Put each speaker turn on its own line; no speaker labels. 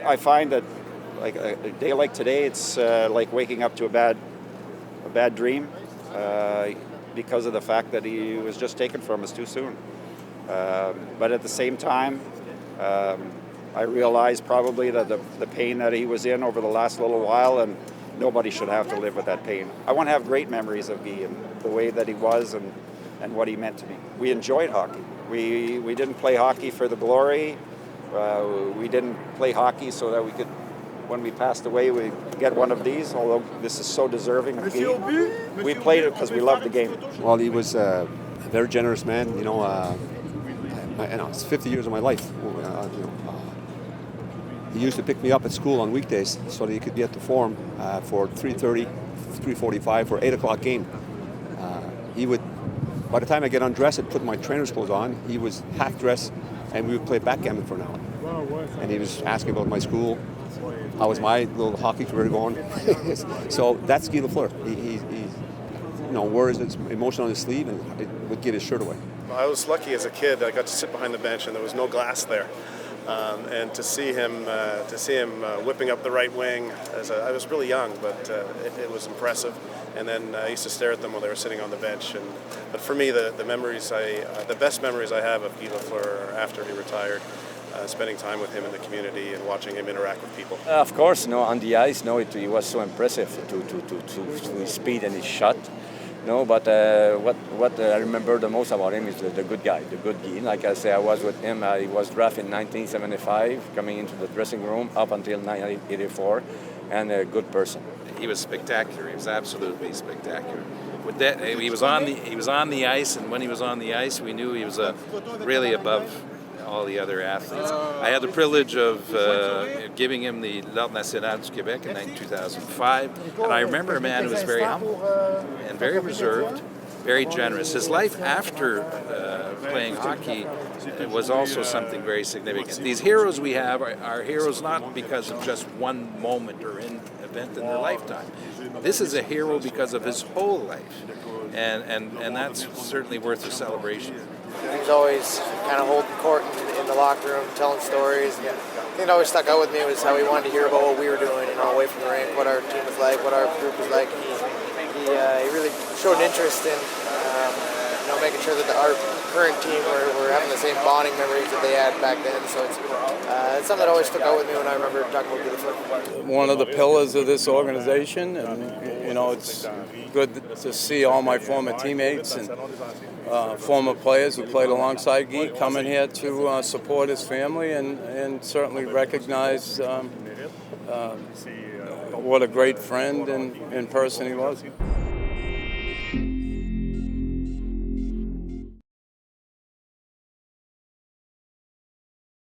I find that like a day like today, it's like waking up to a bad dream because of the fact that he was just taken from us too soon. But at the same time, I realize probably that the pain that he was in over the last little while, and nobody should have to live with that pain. I want to have great memories of Guy and the way that he was and what he meant to me. We enjoyed hockey. We didn't play hockey for the glory. We didn't play hockey so that we could, when we passed away, we get one of these, although this is so deserving of Guy. We played it because we loved the game.
Well, he was a very generous man. It's 50 years of my life. He used to pick me up at school on weekdays so that he could be at the Forum for 3:30, 3:45 for 8 o'clock game. He would, by the time I get undressed and put my trainer's clothes on, he was half dressed and we would play backgammon for an hour. And he was asking about my school, how was my little hockey career going. So that's Guy Lafleur. He wears his emotion on his sleeve and would give his shirt away.
I was lucky as a kid that I got to sit behind the bench and there was no glass there. And to see him whipping up the right wing, I was really young, but it was impressive. And then I used to stare at them while they were sitting on the bench. But for me, the best memories I have of Guy Lafleur are after he retired, spending time with him in the community and watching him interact with people.
Of course, on the ice, he was so impressive to his speed and his shot. But what I remember the most about him is the good guy, the good Guy. Like I say, I was with him. He was drafted in 1975, coming into the dressing room up until 1984, and a good person.
He was spectacular. He was absolutely spectacular. With that, he was on the ice, and when he was on the ice, we knew he was really above all the other athletes. I had the privilege of giving him the L'Ordre National du Québec in 2005, and I remember a man who was very humble and very reserved, very generous. His life after playing hockey was also something very significant. These heroes we have are heroes not because of just one moment or event in their lifetime. This is a hero because of his whole life, and that's certainly worth a celebration.
He was always kind of holding court in the locker room, telling stories. And the thing that always stuck out with me was how he wanted to hear about what we were doing, away from the rink, what our team was like, what our group was like. He really showed an interest in, making sure that our current team were having the same bonding memories that they had back then. So it's something that always stuck out with me when I remember talking about Guy Lafleur.
One of the pillars of this organization, and it's good to see all my former teammates and former players who played alongside Guy coming here to support his family and certainly recognize what a great friend and person he was.